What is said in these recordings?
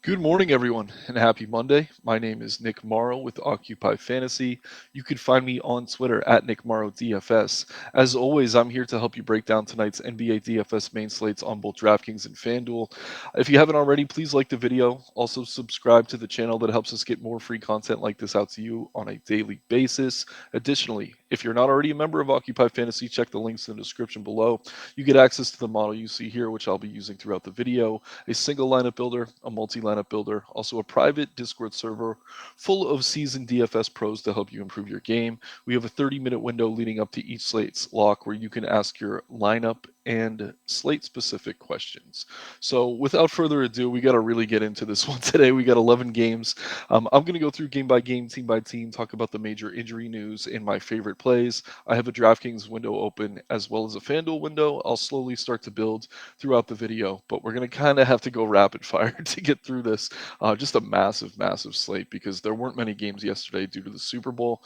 Good morning, everyone, and happy Monday. My name is Nick Marro with Occupy Fantasy. You can find me on Twitter at Nick Marro DFS. As always, I'm here to help you break down tonight's NBA DFS main slates on both DraftKings and FanDuel. If you haven't already, please like the video. Also, subscribe to the channel that helps us get more free content like this out to you on a daily basis. Additionally, if you're not already a member of Occupy Fantasy, check the links in the description below. You get access to the model you see here, which I'll be using throughout the video, a single lineup builder, a multi lineup builder, also a private Discord server full of seasoned DFS pros to help you improve your game. We have a 30-minute window leading up to each slate's lock where you can ask your lineup and slate specific questions. So without further ado, we got to really get into this one today. We got 11 games. I'm going to go through game by game, team by team, talk about the major injury news and my favorite plays. I have a DraftKings window open as well as a FanDuel window. I'll slowly start to build throughout the video, but we're going to kind of have to go rapid fire to get through this. Just a massive, massive slate because there weren't many games yesterday due to the Super Bowl.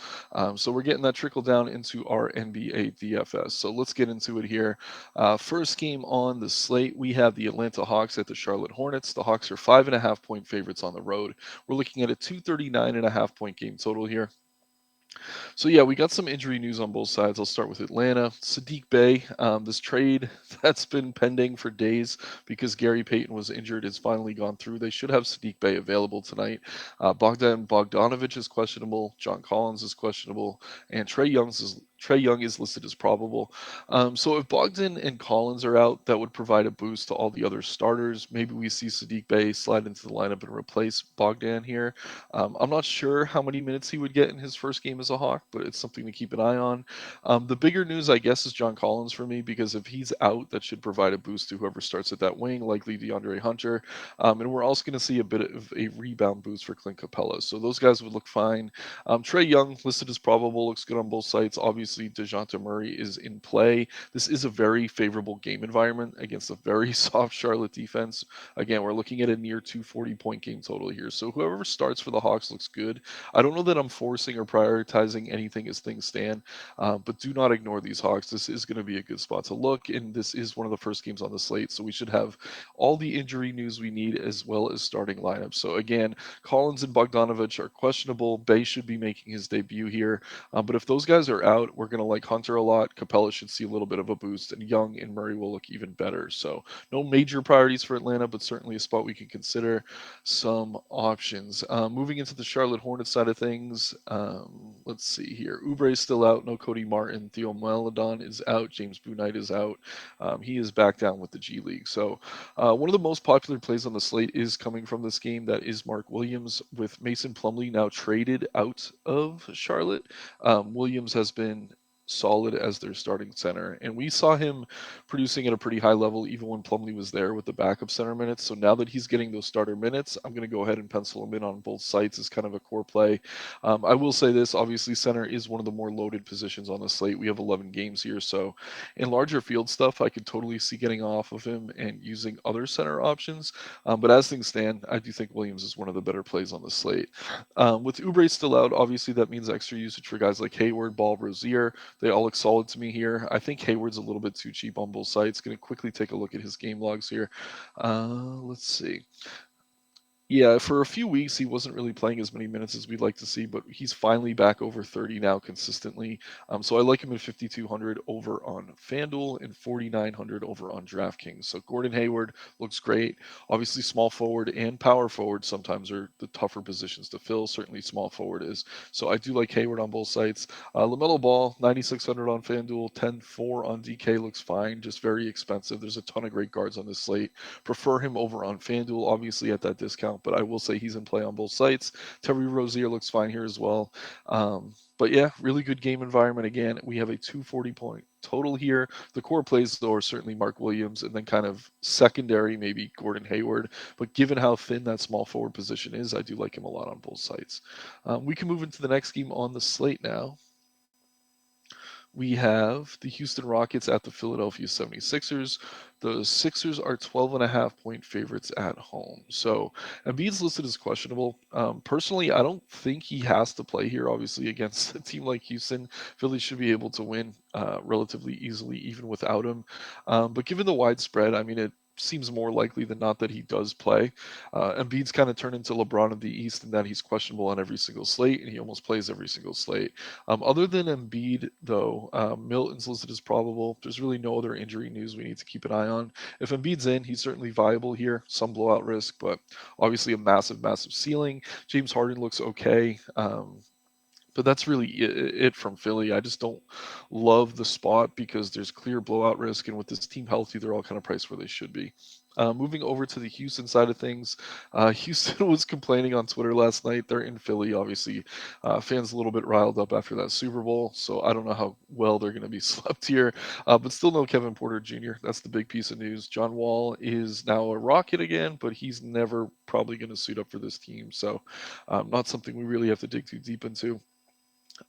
So we're getting that trickle down into our NBA DFS. So let's get into it here. First game on the slate, we have the Atlanta Hawks at the Charlotte Hornets. The Hawks are 5.5 point favorites on the road. We're looking at a 239.5 point game total here. So yeah, we got some injury news on both sides. I'll start with Atlanta. Sadiq Bey, this trade that's been pending for days because Gary Payton was injured has finally gone through. They should have Sadiq Bey available tonight. Bogdan Bogdanovic is questionable. John Collins is questionable, and Trey Young is listed as probable. So if Bogdan and Collins are out, that would provide a boost to all the other starters. Maybe we see Sadiq Bey slide into the lineup and replace Bogdan here. I'm not sure how many minutes he would get in his first game as a Hawk, but it's something to keep an eye on. The bigger news, I guess, is John Collins for me because if he's out, that should provide a boost to whoever starts at that wing, likely DeAndre Hunter. And we're also going to see a bit of a rebound boost for Clint Capella. So those guys would look fine. Trey Young listed as probable, looks good on both sites. Obviously, DeJounte Murray is in play. This is a very favorable game environment against a very soft Charlotte defense. Again, we're looking at a near 240-point game total here. So whoever starts for the Hawks looks good. I don't know that I'm forcing or prioritizing anything as things stand, but do not ignore these Hawks. This is going to be a good spot to look, and this is one of the first games on the slate, so we should have all the injury news we need as well as starting lineups. So again, Collins and Bogdanovich are questionable. Bay should be making his debut here, but if those guys are out, we're going to like Hunter a lot. Capella should see a little bit of a boost, and Young and Murray will look even better. So no major priorities for Atlanta, but certainly a spot we can consider some options. Moving into the Charlotte Hornets side of things, let's see here. Oubre is still out. No Cody Martin. Theo Maledon is out. James Bouknight is out. He is back down with the G League. So one of the most popular plays on the slate is coming from this game. That is Mark Williams with Mason Plumlee now traded out of Charlotte. Williams has been solid as their starting center. And we saw him producing at a pretty high level even when Plumlee was there with the backup center minutes. So now that he's getting those starter minutes, I'm going to go ahead and pencil him in on both sites as kind of a core play. I will say this, obviously center is one of the more loaded positions on the slate. We have 11 games here. So in larger field stuff, I could totally see getting off of him and using other center options. But as things stand, I do think Williams is one of the better plays on the slate. With Oubre still out, obviously that means extra usage for guys like Hayward, Ball, Rozier. They all look solid to me here. I think Hayward's a little bit too cheap on both sides. Going to quickly take a look at his game logs here. Let's see. Yeah, for a few weeks he wasn't really playing as many minutes as we'd like to see, but he's finally back over 30 now consistently. So I like him at 5,200 over on FanDuel and 4,900 over on DraftKings. So Gordon Hayward looks great. Obviously, small forward and power forward sometimes are the tougher positions to fill. Certainly, small forward is. So I do like Hayward on both sites. LaMelo Ball, 9,600 on FanDuel, 10,400 on DK looks fine. Just very expensive. There's a ton of great guards on this slate. Prefer him over on FanDuel, obviously at that discount, but I will say he's in play on both sites. Terry Rozier looks fine here as well. But yeah, really good game environment. Again, we have a 240-point total here. The core plays, though, are certainly Mark Williams and then kind of secondary, maybe Gordon Hayward. But given how thin that small forward position is, I do like him a lot on both sites. We can move into the next game on the slate now. We have the Houston Rockets at the Philadelphia 76ers. The Sixers are 12.5 point favorites at home. So Embiid's listed as questionable. Personally, I don't think he has to play here, obviously, against a team like Houston. Philly should be able to win relatively easily, even without him. But given the widespread, I mean, seems more likely than not that he does play. Embiid's kind of turned into LeBron of the East in that he's questionable on every single slate, and he almost plays every single slate. Other than Embiid, though, Milton's listed as probable. There's really no other injury news we need to keep an eye on. If Embiid's in, he's certainly viable here. Some blowout risk, but obviously a massive, massive ceiling. James Harden looks okay. But that's really it from Philly. I just don't love the spot because there's clear blowout risk, and with this team healthy, they're all kind of priced where they should be. Moving over to the Houston side of things, Houston was complaining on Twitter last night. They're in Philly, obviously. Fans a little bit riled up after that Super Bowl, so I don't know how well they're going to be slept here. But still no Kevin Porter Jr. That's the big piece of news. John Wall is now a Rocket again, but he's never probably going to suit up for this team, so not something we really have to dig too deep into.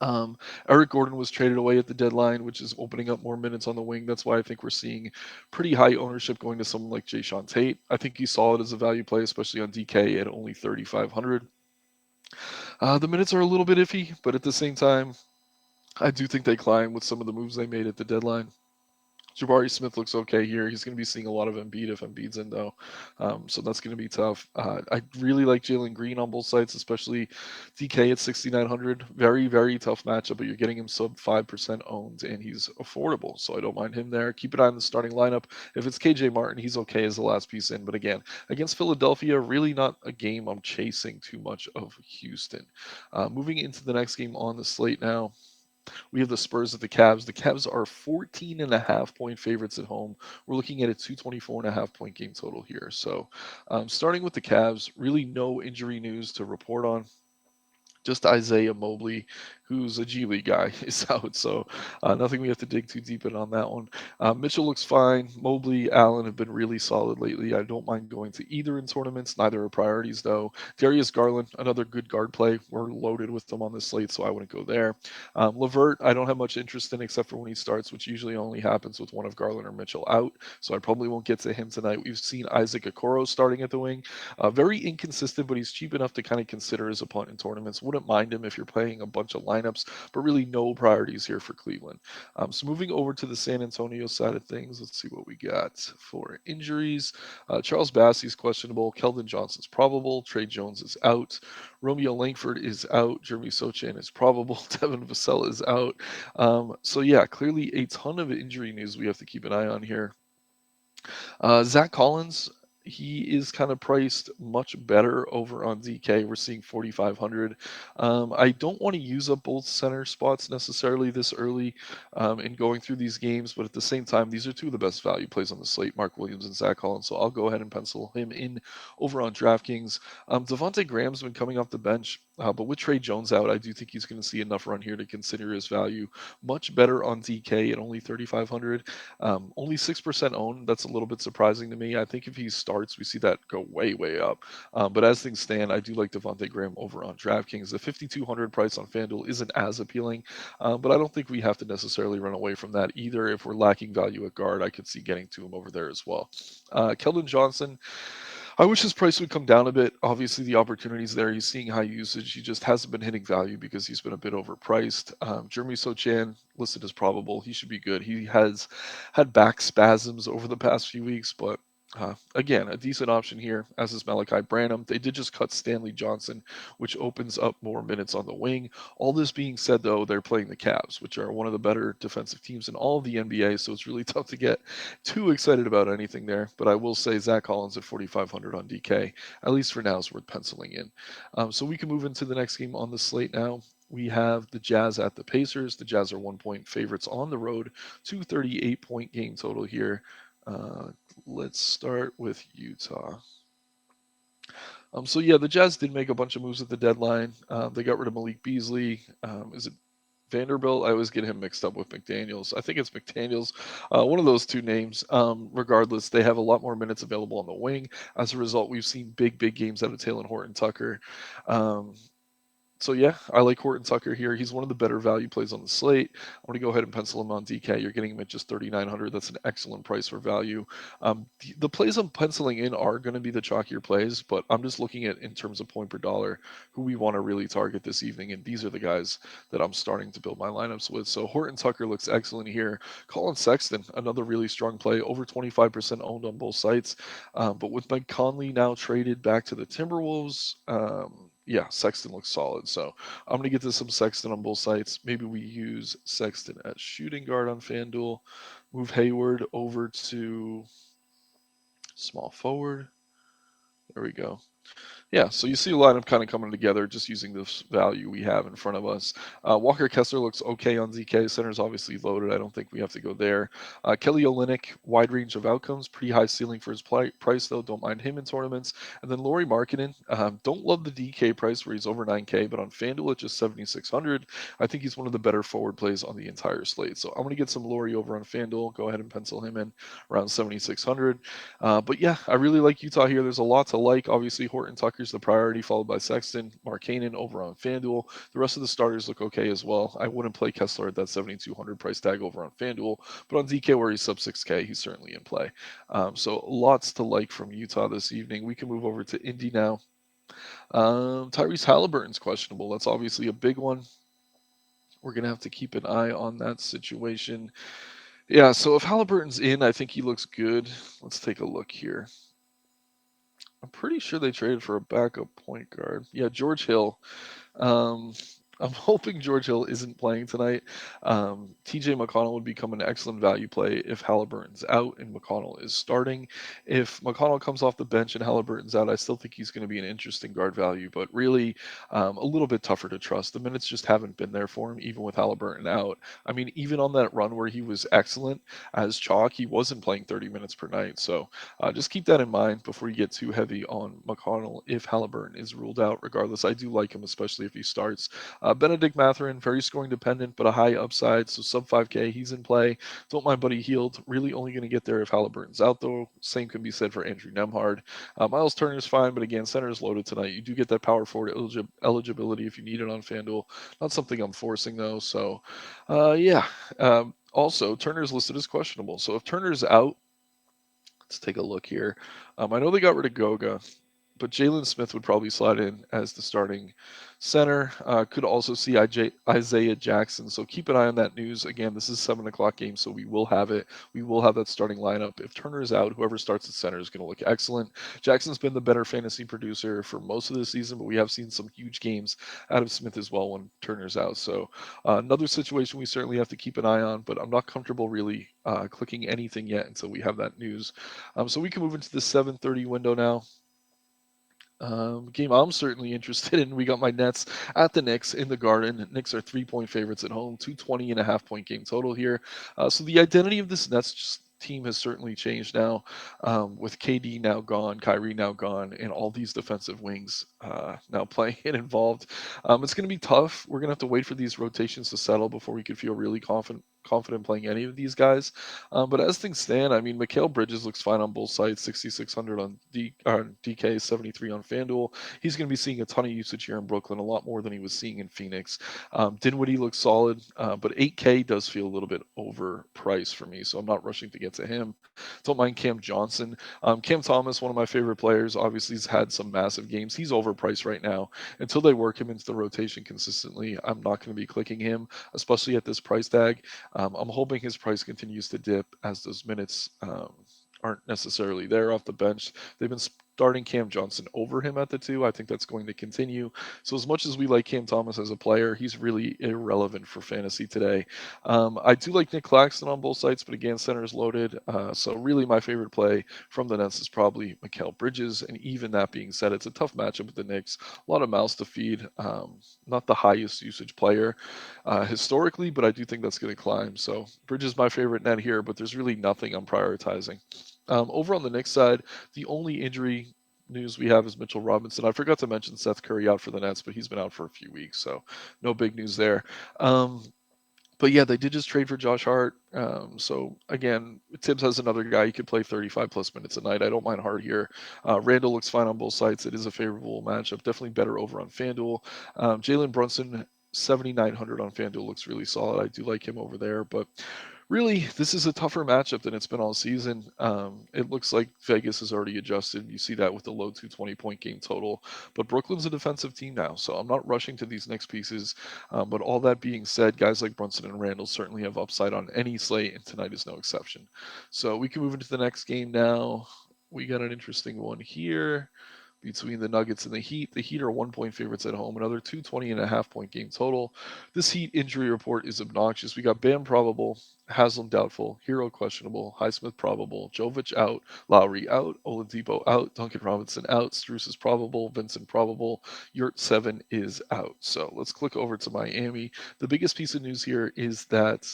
Um, Eric Gordon was traded away at the deadline, which is opening up more minutes on the wing. That's why I think we're seeing pretty high ownership going to someone like Jay Sean Tate. I think he's solid as a value play, especially on DK at only 3,500. The minutes are a little bit iffy, but at the same time, I do think they climb with some of the moves they made at the deadline. Jabari Smith looks okay here. He's going to be seeing a lot of Embiid if Embiid's in, though. So that's going to be tough. I really like Jalen Green on both sides, especially DK at 6,900. Very, very tough matchup, but you're getting him sub 5% owned, and he's affordable. So I don't mind him there. Keep an eye on the starting lineup. If it's KJ Martin, he's okay as the last piece in. But again, against Philadelphia, really not a game I'm chasing too much of Houston. Moving into the next game on the slate now. We have the Spurs at the Cavs. The Cavs are 14.5 point favorites at home. We're looking at a 224.5 point game total here. So, starting with the Cavs, really no injury news to report on. Just Isaiah Mobley, who's a G League guy, is out. So nothing we have to dig too deep in on that one. Mitchell looks fine. Mobley, Allen have been really solid lately. I don't mind going to either in tournaments. Neither are priorities, though. Darius Garland, another good guard play. We're loaded with them on this slate, so I wouldn't go there. Levert, I don't have much interest in except for when he starts, which usually only happens with one of Garland or Mitchell out. So I probably won't get to him tonight. We've seen Isaac Okoro starting at the wing. Very inconsistent, but he's cheap enough to kind of consider as a punt in tournaments. Wouldn't mind him if you're playing a bunch of lineups, but really no priorities here for Cleveland. So moving over to the San Antonio side of things, let's see what we got for injuries. Charles Bassey's questionable. Keldon Johnson's probable. Trey Jones is out. Romeo Langford is out. Jeremy Sochan is probable. Devin Vassell is out. So yeah, clearly a ton of injury news we have to keep an eye on here. Zach Collins, he is kind of priced much better over on DK. We're seeing 4,500. I don't want to use up both center spots necessarily this early in going through these games, but at the same time, these are two of the best value plays on the slate, Mark Williams and Zach Collins. So I'll go ahead and pencil him in over on DraftKings. Devontae Graham's been coming off the bench, but with Trey Jones out, I do think he's going to see enough run here to consider his value much better on DK at only 3,500. Only 6% owned. That's a little bit surprising to me. I think if he starts, we see that go way, way up. But as things stand, I do like Devontae Graham over on DraftKings. The 5,200 price on FanDuel isn't as appealing, but I don't think we have to necessarily run away from that either. If we're lacking value at guard, I could see getting to him over there as well. Keldon Johnson, I wish his price would come down a bit. Obviously, the opportunity's there. He's seeing high usage. He just hasn't been hitting value because he's been a bit overpriced. Jeremy Sochan listed as probable. He should be good. He has had back spasms over the past few weeks, but again, a decent option here, as is Malachi Branham. They did just cut Stanley Johnson, which opens up more minutes on the wing. All this being said, though, they're playing the Cavs, which are one of the better defensive teams in all of the NBA, so it's really tough to get too excited about anything there. But I will say Zach Collins at 4,500 on DK, at least for now, is worth penciling in. So we can move into the next game on the slate now. We have the Jazz at the Pacers. The Jazz are 1 point favorites on the road, 238-point game total here. Let's start with Utah. So yeah, the Jazz did make a bunch of moves at the deadline. They got rid of Malik Beasley. Is it Vanderbilt? I always get him mixed up with McDaniels. I think it's McDaniels. One of those two names. Regardless, they have a lot more minutes available on the wing. As a result, we've seen big, big games out of Taylor Horton Tucker. So yeah, I like Horton Tucker here. He's one of the better value plays on the slate. I'm going to go ahead and pencil him on DK. You're getting him at just 3,900. That's an excellent price for value. The plays I'm penciling in are going to be the chalkier plays, but I'm just looking at in terms of point per dollar who we want to really target this evening, and these are the guys that I'm starting to build my lineups with. So Horton Tucker looks excellent here. Colin Sexton, another really strong play, over 25% owned on both sites. But with Mike Conley now traded back to the Timberwolves, yeah, Sexton looks solid. So I'm going to get to some Sexton on both sites. Maybe we use Sexton as shooting guard on FanDuel, move Hayward over to small forward. There we go. Yeah, so you see a lineup kind of coming together just using this value we have in front of us. Walker Kessler looks okay on ZK. Center's obviously loaded. I don't think we have to go there. Kelly Olynyk, wide range of outcomes, pretty high ceiling for his price though. Don't mind him in tournaments. And then Lauri Markkanen, don't love the DK price where he's over 9K, but on FanDuel at just 7,600, I think he's one of the better forward plays on the entire slate. So I'm going to get some Lauri over on FanDuel. Go ahead and pencil him in around 7,600. But yeah, I really like Utah here. There's a lot to like. Obviously, Horton Tucker's the priority, followed by Sexton, Markkanen over on FanDuel. The rest of the starters look okay as well. I wouldn't play Kessler at that 7,200 price tag over on FanDuel, but on DK where he's sub 6K, he's certainly in play. So lots to like from Utah this evening. We can move over to Indy now. Tyrese Halliburton's questionable. That's obviously a big one. We're going to have to keep an eye on that situation. Yeah, so if Halliburton's in, I think he looks good. Let's take a look here. I'm pretty sure they traded for a backup point guard. Yeah, George Hill. Um, I'm hoping George Hill isn't playing tonight. TJ McConnell would become an excellent value play if Halliburton's out and McConnell is starting. If McConnell comes off the bench and Halliburton's out, I still think he's going to be an interesting guard value, but really a little bit tougher to trust. The minutes just haven't been there for him, even with Halliburton out. I mean, even on that run where he was excellent as chalk, he wasn't playing 30 minutes per night. So just keep that in mind before you get too heavy on McConnell if Halliburton is ruled out. Regardless, I do like him, especially if he starts. Benedict Mathurin, very scoring dependent, but a high upside. So sub 5K, he's in play. Don't mind Buddy Hield. Really only going to get there if Halliburton's out, though. Same can be said for Andrew Nemhard. Miles Turner's fine, but again, center is loaded tonight. You do get that power forward eligibility if you need it on FanDuel. Not something I'm forcing, though. So, yeah. Also, Turner's listed as questionable. So if Turner's out, let's take a look here. I know they got rid of Goga, but Jalen Smith would probably slide in as the starting center. Could also see Isaiah Jackson. So keep an eye on that news. Again, this is 7 o'clock game, so we will have it. We will have that starting lineup. If Turner is out, whoever starts at center is going to look excellent. Jackson's been the better fantasy producer for most of the season, but we have seen some huge games out of Smith as well when Turner's out. So another situation we certainly have to keep an eye on, but I'm not comfortable really clicking anything yet until we have that news. So we can move into the 7:30 window now. Game I'm certainly interested in. We got my Nets at the Knicks in the Garden. Knicks are 3-point favorites at home, 220.5 point game total here. So the identity of this Nets team has certainly changed now, with KD now gone, Kyrie now gone, and all these defensive wings now playing and involved. It's going to be tough. We're going to have to wait for these rotations to settle before we could feel really confident playing any of these guys. But as things stand, I mean, Mikal Bridges looks fine on both sides, 6,600 on DK, 73 on FanDuel. He's going to be seeing a ton of usage here in Brooklyn, a lot more than he was seeing in Phoenix. Dinwiddie looks solid, but 8K does feel a little bit overpriced for me, so I'm not rushing to get to him. Don't mind Cam Johnson. Cam Thomas, one of my favorite players, obviously has had some massive games. He's overpriced right now. Until they work him into the rotation consistently, I'm not going to be clicking him, especially at this price tag. I'm hoping his price continues to dip as those minutes aren't necessarily there off the bench. They've been starting Cam Johnson over him at the 2. I think that's going to continue. So as much as we like Cam Thomas as a player, he's really irrelevant for fantasy today. I do like Nick Claxton on both sides, but again, center is loaded. So really my favorite play from the Nets is probably Mikal Bridges. And even that being said, it's a tough matchup with the Knicks. A lot of mouths to feed. Not the highest usage player historically, but I do think that's going to climb. So Bridges is my favorite net here, but there's really nothing I'm prioritizing. Over on the Knicks side, the only injury news we have is Mitchell Robinson. I forgot to mention Seth Curry out for the Nets, but he's been out for a few weeks, so no big news there. Um, But yeah, they did just trade for Josh Hart. So again, Tibbs has another guy. He could play 35 plus minutes a night. I don't mind Hart here. Randall looks fine on both sides. It is a favorable matchup. Definitely better over on FanDuel. Jalen Brunson, 7,900 on FanDuel looks really solid. I do like him over there. But really, this is a tougher matchup than it's been all season. It looks like Vegas has already adjusted. You see that with the low 220-point game total. But Brooklyn's a defensive team now, so I'm not rushing to these next pieces. But all that being said, guys like Brunson and Randall certainly have upside on any slate, and tonight is no exception. So we can move into the next game now. We got an interesting one here between the Nuggets and the Heat. The Heat are 1 point favorites at home, another 220.5 point game total. This Heat injury report is obnoxious. We got Bam probable, Haslam doubtful, Hero questionable, Highsmith probable, Jovic out, Lowry out, Oladipo out, Duncan Robinson out, Strus is probable, Vincent probable, Yurt 7 is out. So let's click over to Miami. The biggest piece of news here is that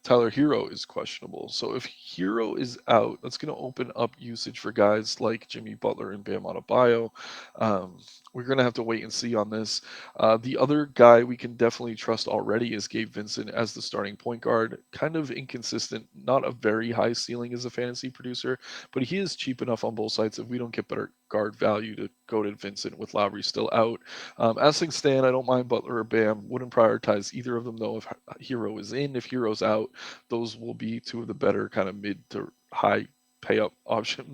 Tyler Hero is questionable. So if Hero is out, that's going to open up usage for guys like Jimmy Butler and Bam Adebayo. Um, we're going to have to wait and see on this. The other guy we can definitely trust already is Gabe Vincent as the starting point guard. Kind of inconsistent, not a very high ceiling as a fantasy producer, but he is cheap enough on both sides if we don't get better guard value to go to Vincent with Lowry still out. As things stand, I don't mind Butler or Bam. Wouldn't prioritize either of them though if Hero is in. If Hero's out, those will be two of the better kind of mid to high pay up option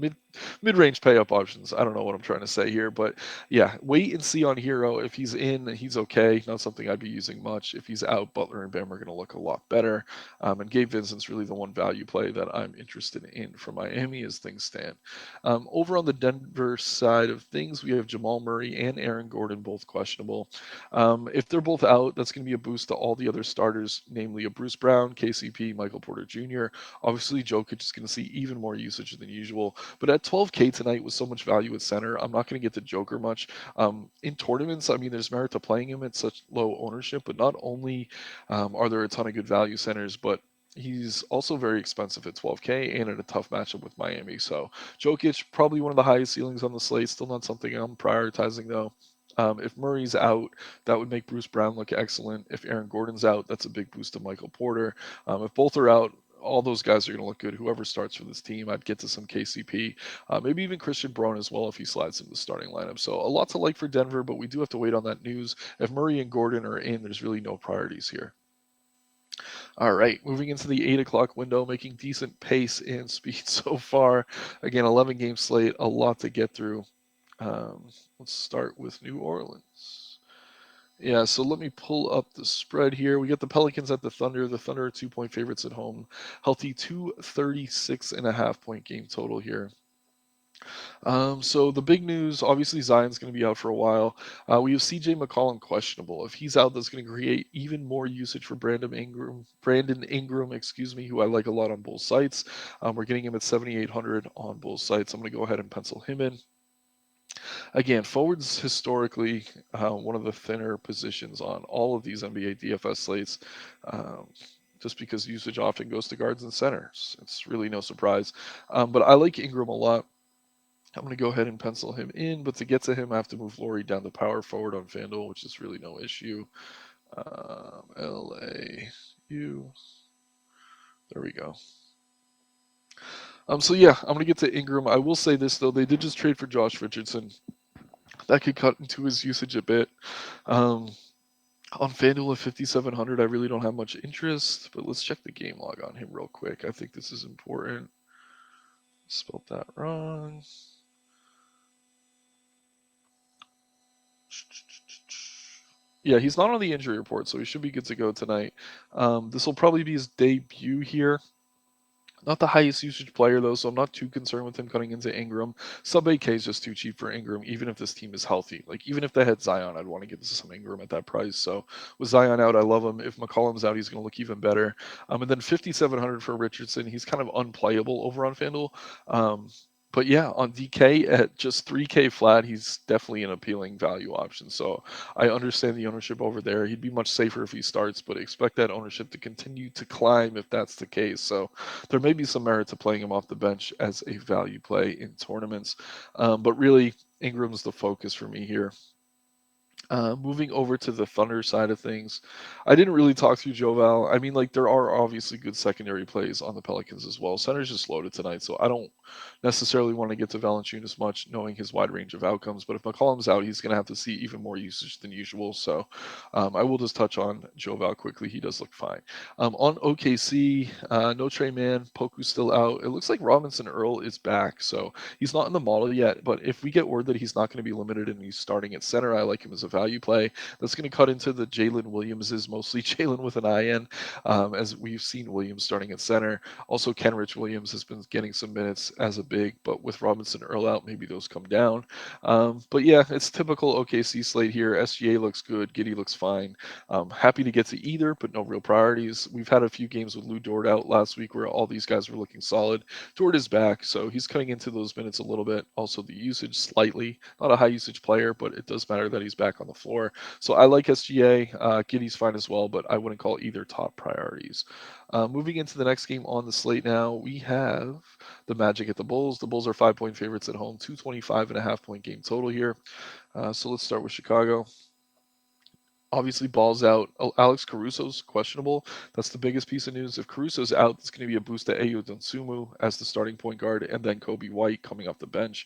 mid range pay up options. I don't know what I'm trying to say here, but yeah, wait and see on Hero. If he's in, he's okay. Not something I'd be using much. If he's out, Butler and Bam are going to look a lot better. And Gabe Vincent's really the one value play that I'm interested in for Miami as things stand. Over on the Denver side of things, we have Jamal Murray and Aaron Gordon both questionable. If they're both out, that's going to be a boost to all the other starters, namely a Bruce Brown, KCP, Michael Porter Jr. Obviously, Jokic is going to see even more usage than usual. But at 12K tonight with so much value at center, I'm not going to get the Joker much. In tournaments, I mean, there's merit to playing him at such low ownership, but not only are there a ton of good value centers, but he's also very expensive at 12K and in a tough matchup with Miami. So Jokic, probably one of the highest ceilings on the slate. Still not something I'm prioritizing though. If Murray's out, that would make Bruce Brown look excellent. If Aaron Gordon's out, that's a big boost to Michael Porter. If both are out, all those guys are going to look good. Whoever starts for this team, I'd get to some KCP, maybe even Christian Braun as well if he slides into the starting lineup. So a lot to like for Denver, but we do have to wait on that news. If Murray and Gordon are in, there's really no priorities here. All right, moving into the 8 o'clock window, making decent pace and speed so far. Again, 11 game slate, a lot to get through. Let's start with New Orleans. Yeah, so let me pull up the spread here. We got the Pelicans at the Thunder. The Thunder are 2 point favorites at home. Healthy 236.5 point game total here. So the big news, obviously Zion's going to be out for a while. We have CJ McCollum questionable. If he's out, that's going to create even more usage for Brandon Ingram. Brandon Ingram, excuse me, who I like a lot on both sites. We're getting him at 7,800 on both sites. I'm going to go ahead and pencil him in. Again, forwards historically one of the thinner positions on all of these NBA DFS slates. Um, just because usage often goes to guards and centers. It's really no surprise. But I like Ingram a lot. I'm going to go ahead and pencil him in, but to get to him, I have to move Laurie down to power forward on FanDuel, which is really no issue. LAU. There we go. So yeah, I'm going to get to Ingram. I will say this, though. They did just trade for Josh Richardson. That could cut into his usage a bit. Um, on FanDuel at 5,700, I really don't have much interest, but let's check the game log on him real quick. I think this is important. Spelled that wrong. Yeah, he's not on the injury report, so he should be good to go tonight. This will probably be his debut here. Not the highest usage player though, so I'm not too concerned with him cutting into Ingram. Sub 8K is just too cheap for Ingram, even if this team is healthy. Like even if they had Zion, I'd want to get some Ingram at that price. So with Zion out, I love him. If McCollum's out, he's going to look even better. And then 5,700 for Richardson. He's kind of unplayable over on FanDuel. Um, but yeah, on DK at just 3K flat, he's definitely an appealing value option. So I understand the ownership over there. He'd be much safer if he starts, but expect that ownership to continue to climb if that's the case. So there may be some merit to playing him off the bench as a value play in tournaments. But really, Ingram's the focus for me here. Moving over to the Thunder side of things, I didn't really talk through Joval. I mean, like there are obviously good secondary plays on the Pelicans as well. Center's just loaded tonight, so I don't necessarily want to get to Valanciunas much, knowing his wide range of outcomes. But if McCollum's out, he's going to have to see even more usage than usual. So I will just touch on Joval quickly. He does look fine. On OKC, no Trey Man, Poku's still out. It looks like Robinson Earl is back, so he's not in the model yet. But if we get word that he's not going to be limited and he's starting at center, I like him as a value play. That's going to cut into the Jalen Williamses, mostly Jalen with an IN, as we've seen Williams starting at center. Also, Kenrich Williams has been getting some minutes as a big, but with Robinson Earl out, maybe those come down. But yeah, it's typical OKC slate here. SGA looks good. Giddy looks fine. Happy to get to either, but no real priorities. We've had a few games with Lou Dort out last week where all these guys were looking solid. Dort is back, so he's cutting into those minutes a little bit. Also, the usage slightly. Not a high usage player, but it does matter that he's back on the floor. So I like SGA. Giddy's fine as well, but I wouldn't call either top priorities. Moving into the next game on the slate now, we have the Magic at the Bulls. The Bulls are 5-point favorites at home, 225.5 point game total here. So let's start with Chicago. Obviously, Ball's out. Alex Caruso's questionable. That's the biggest piece of news. If Caruso's out, it's going to be a boost to Ayo Donsumu as the starting point guard, and then Kobe White coming off the bench.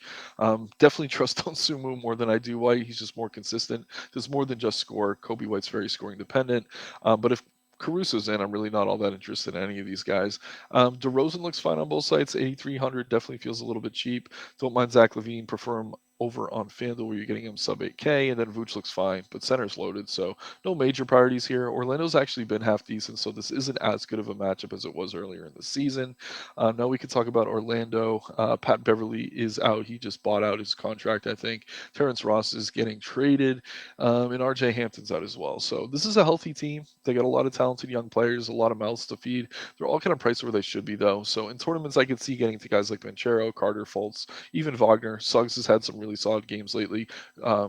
Definitely trust Donsumu more than I do White. He's just more consistent. Does more than just score. Kobe White's very scoring dependent. But if Caruso's in, I'm really not all that interested in any of these guys. DeRozan looks fine on both sides. 8,300 definitely feels a little bit cheap. Don't mind Zach Levine. Prefer him over on FanDuel where you're getting him sub 8K, and then Vooch looks fine, but center's loaded, so no major priorities here. Orlando's actually been half decent, so this isn't as good of a matchup as it was earlier in the season. Now we can talk about Orlando. Pat Beverly is out. He just bought out his contract, I think. Terrence Ross is getting traded, and RJ Hampton's out as well. So this is a healthy team. They got a lot of talented young players, a lot of mouths to feed. They're all kind of priced where they should be, though. So in tournaments, I could see getting to guys like Banchero, Carter, Fultz, even Wagner. Suggs has had some really solid games lately.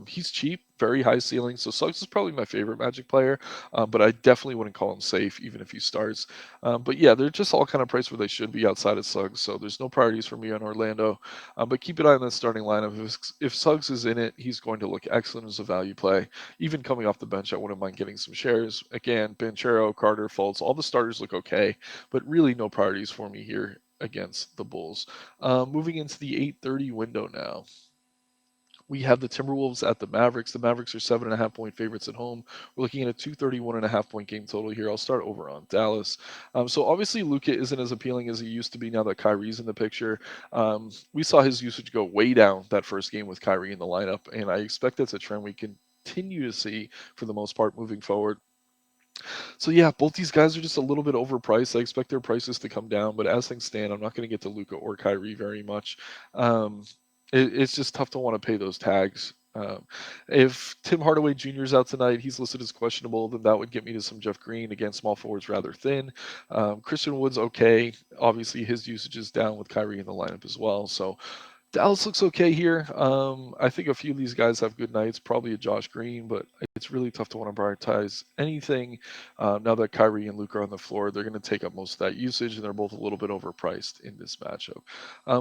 He's cheap, very high ceiling. So Suggs is probably my favorite Magic player, but I definitely wouldn't call him safe, even if he starts. But yeah, they're just all kind of priced where they should be outside of Suggs. So there's no priorities for me on Orlando. But keep an eye on that starting lineup. If Suggs is in it, he's going to look excellent as a value play. Even coming off the bench, I wouldn't mind getting some shares. Again, Banchero, Carter, Fultz, all the starters look okay, but really no priorities for me here against the Bulls. Moving into the 8:30 window now. We have the Timberwolves at the Mavericks. The Mavericks are 7.5 point favorites at home. We're looking at a 231.5 point game total here. I'll start over on Dallas. So obviously Luka isn't as appealing as he used to be now that Kyrie's in the picture. We saw his usage go way down that first game with Kyrie in the lineup, and I expect that's a trend we continue to see for the most part moving forward. So yeah, both these guys are just a little bit overpriced. I expect their prices to come down, but as things stand, I'm not going to get to Luca or Kyrie very much. Um, it's just tough to want to pay those tags. If Tim Hardaway Jr. is out tonight, he's listed as questionable, then that would get me to some Jeff Green. Again, small forwards rather thin. Christian Wood's okay. Obviously, his usage is down with Kyrie in the lineup as well. So Dallas looks okay here. I think a few of these guys have good nights, probably a Josh Green, but it's really tough to want to prioritize anything now that Kyrie and Luke are on the floor. They're going to take up most of that usage, and they're both a little bit overpriced in this matchup.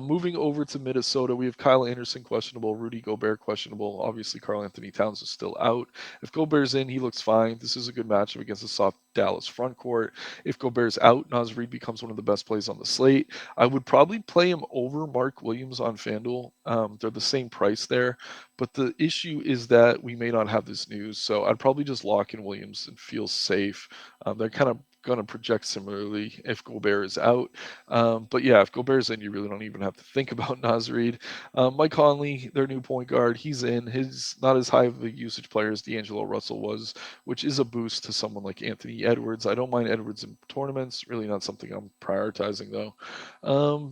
Moving over to Minnesota, we have Kyle Anderson questionable, Rudy Gobert questionable. Obviously, Karl Anthony Towns is still out. If Gobert's in, he looks fine. This is a good matchup against a soft Dallas front court. If Gobert's out, Naz Reid becomes one of the best plays on the slate. I would probably play him over Mark Williams on FanDuel. They're the same price there, but the issue is that we may not have this news. So I'd probably just lock in Williams and feel safe. They're kind of going to project similarly if Gobert is out. But yeah, if Gobert's in, you really don't even have to think about Naz Reid. Mike Conley, their new point guard, he's in. He's not as high of a usage player as D'Angelo Russell was, which is a boost to someone like Anthony Edwards. I don't mind Edwards in tournaments. Really not something I'm prioritizing though.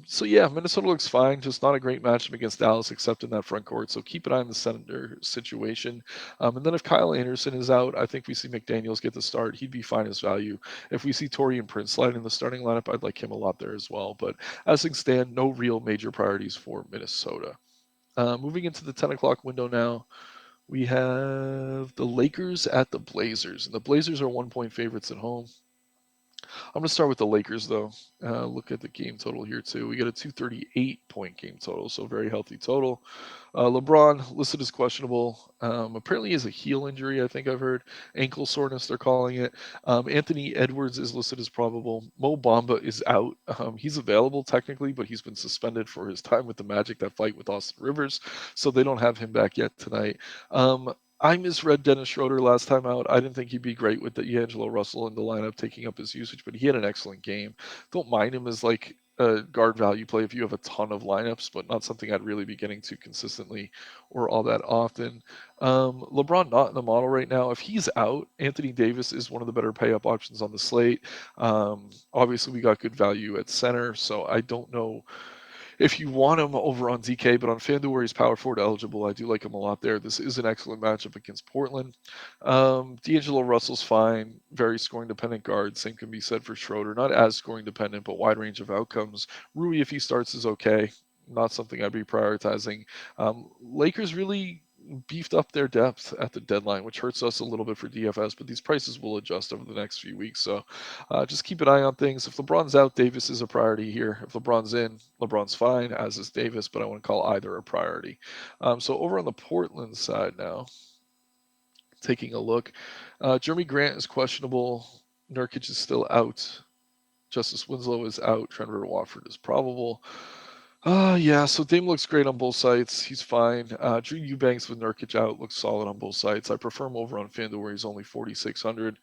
So yeah, Minnesota looks fine. Just not a great matchup against Dallas, except in that front court. So keep an eye on the center situation. And then if Kyle Anderson is out, I think we see McDaniels get the start. He'd be fine as value. If we see Torian Prince slide in the starting lineup, I'd like him a lot there as well. But as things stand, no real major priorities for Minnesota. Moving into the 10 o'clock window now, we have the Lakers at the Blazers. And the Blazers are 1 point favorites at home. I'm going to start with the Lakers, though. Look at the game total here, too. We got a 238-point game total, so very healthy total. LeBron listed as questionable. Apparently, he has a heel injury, I think I've heard. Ankle soreness, they're calling it. Anthony Edwards is listed as probable. Mo Bamba is out. He's available technically, but he's been suspended for his time with the Magic, that fight with Austin Rivers, so they don't have him back yet tonight. I misread Dennis Schroeder last time out. I didn't think he'd be great with the D'Angelo Russell in the lineup taking up his usage, but he had an excellent game. Don't mind him as like a guard value play if you have a ton of lineups, but not something I'd really be getting to consistently or all that often. LeBron not in the model right now. If he's out, Anthony Davis is one of the better pay up options on the slate. Obviously, we got good value at center, so I don't know if you want him over on DK, but on FanDuel where he's power forward eligible, I do like him a lot there. This is an excellent matchup against Portland. D'Angelo Russell's fine, very scoring dependent guard. Same can be said for Schroeder. Not as scoring dependent, but wide range of outcomes. Rui, if he starts, is okay. Not something I'd be prioritizing. Lakers really beefed up their depth at the deadline, which hurts us a little bit for DFS, but these prices will adjust over the next few weeks. So just keep an eye on things. If LeBron's out, Davis is a priority here. If LeBron's in, LeBron's fine, as is Davis, but I wouldn't call either a priority. So over on the Portland side now, taking a look, Jeremy Grant is questionable. Nurkic is still out. Justice Winslow is out. Trevor Watford is probable. Yeah, so Dame looks great on both sides. He's fine. Drew Eubanks with Nurkic out looks solid on both sides. I prefer him over on FanDuel where he's only 4,600.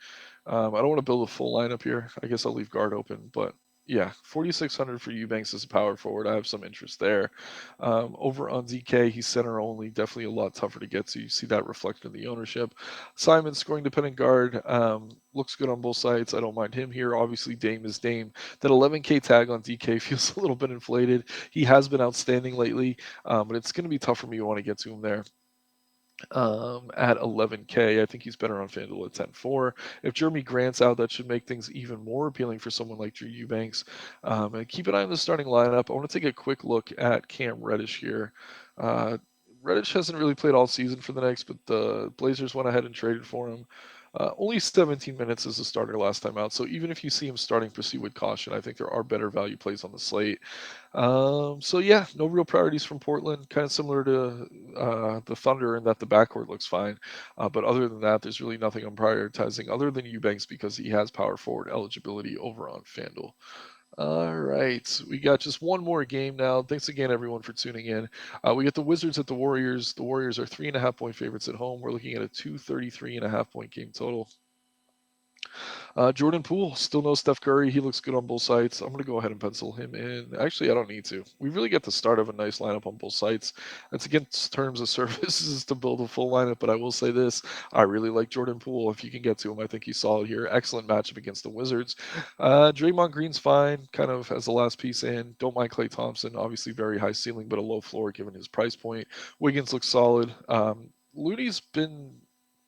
I don't want to build a full lineup here. I guess I'll leave guard open, but yeah, 4,600 for Eubanks as a power forward. I have some interest there. Over on DK, he's center only. Definitely a lot tougher to get to. You see that reflected in the ownership. Simon, scoring dependent guard, looks good on both sides. I don't mind him here. Obviously, Dame is Dame. That 11K tag on DK feels a little bit inflated. He has been outstanding lately, but it's going to be tough for me to want to get to him there at 11K. I think he's better on FanDuel at 10.4. If Jeremy Grant's out, that should make things even more appealing for someone like Drew Eubanks. And keep an eye on the starting lineup. I want to take a quick look at Cam Reddish here. Uh, Reddish hasn't really played all season for the Knicks, but the Blazers went ahead and traded for him. Only 17 minutes as a starter last time out, so even if you see him starting, proceed with caution. I think there are better value plays on the slate. So yeah, no real priorities from Portland. Kind of similar to the Thunder in that the backcourt looks fine, but other than that, there's really nothing I'm prioritizing other than Eubanks because he has power forward eligibility over on FanDuel. All right, we got just one more game now. Thanks again, everyone, for tuning in. We got the Wizards at the Warriors. The Warriors are 3.5 point favorites at home. We're looking at a 233.5 point game total. Jordan Poole, still no Steph Curry. He looks good on both sides. I'm going to go ahead and pencil him in. Actually, I don't need to. We really get the start of a nice lineup on both sides. It's against terms of services to build a full lineup, but I will say this. I really like Jordan Poole. If you can get to him, I think he's solid here. Excellent matchup against the Wizards. Draymond Green's fine, kind of as the last piece in. Don't mind Klay Thompson. Obviously, very high ceiling, but a low floor given his price point. Wiggins looks solid. Looney's been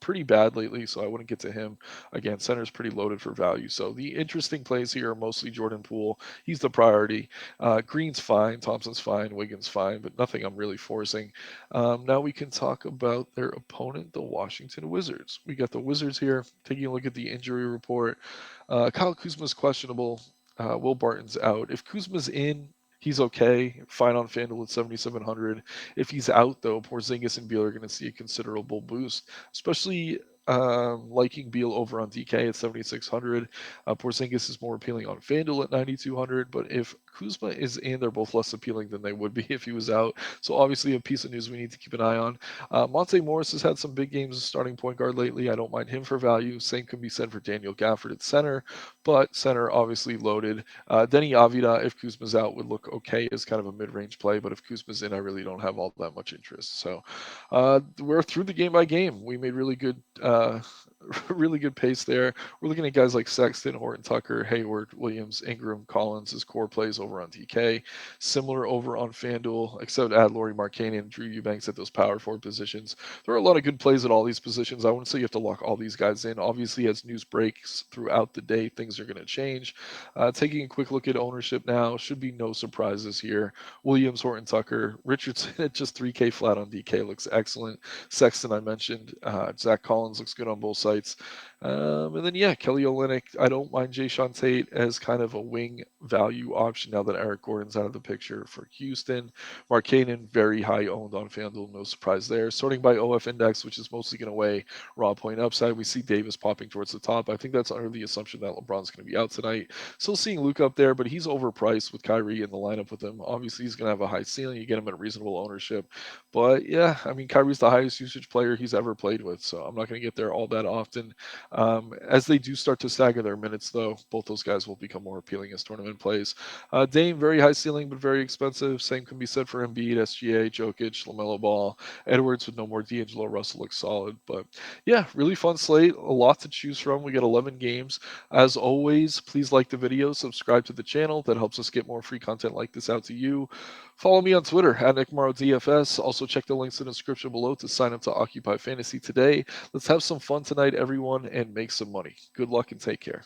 pretty bad lately, so I wouldn't get to him. Again, center's pretty loaded for value. So the interesting plays here are mostly Jordan Poole. He's the priority. Green's fine, Thompson's fine, Wiggins fine, but nothing I'm really forcing. Now we can talk about their opponent, the Washington Wizards. We got the Wizards here. Taking a look at the injury report. Kyle Kuzma's questionable. Will Barton's out. If Kuzma's in, he's okay. Fine on FanDuel at 7,700. If he's out, though, Porzingis and Beal are going to see a considerable boost, especially liking Beal over on DK at 7,600. Porzingis is more appealing on FanDuel at 9,200. But if Kuzma is in, they're both less appealing than they would be if he was out. So obviously a piece of news we need to keep an eye on. Monte Morris has had some big games as starting point guard lately. I don't mind him for value. Same can be said for Daniel Gafford at center, but center obviously loaded. Denny Avila, if Kuzma's out, would look okay as kind of a mid-range play, but if Kuzma's in, I really don't have all that much interest. So we're through the game by game. We made really good really good pace there. We're looking at guys like Sexton, Horton Tucker, Hayward, Williams, Ingram, Collins as core plays over on DK. Similar over on FanDuel, except add Lauri Markkanen and Drew Eubanks at those power forward positions. There are a lot of good plays at all these positions. I wouldn't say you have to lock all these guys in. Obviously, as news breaks throughout the day, things are going to change. Taking a quick look at ownership now, should be no surprises here. Williams, Horton Tucker, Richardson at just 3K flat on DK looks excellent. Sexton, I mentioned. Zach Collins looks good on both sides. sites. And then, yeah, Kelly Olynyk. I don't mind Jayshawn Tate as kind of a wing value option now that Eric Gordon's out of the picture for Houston. Markkanen, very high owned on FanDuel, no surprise there. Sorting by OF index, which is mostly going to weigh raw point upside. We see Davis popping towards the top. I think that's under the assumption that LeBron's going to be out tonight. Still seeing Luke up there, but he's overpriced with Kyrie in the lineup with him. Obviously, he's going to have a high ceiling. You get him at reasonable ownership. But yeah, I mean, Kyrie's the highest usage player he's ever played with, so I'm not going to get there all that often. As they do start to stagger their minutes, though, both those guys will become more appealing as tournament plays. Dame, very high ceiling, but very expensive. Same can be said for Embiid, SGA, Jokic, LaMelo Ball. Edwards with no more D'Angelo Russell looks solid. But yeah, really fun slate. A lot to choose from. We got 11 games. As always, please like the video, subscribe to the channel. That helps us get more free content like this out to you. Follow me on Twitter at Nick Marro DFS. Also, check the links in the description below to sign up to Occupy Fantasy today. Let's have some fun tonight, everyone, and make some money. Good luck and take care.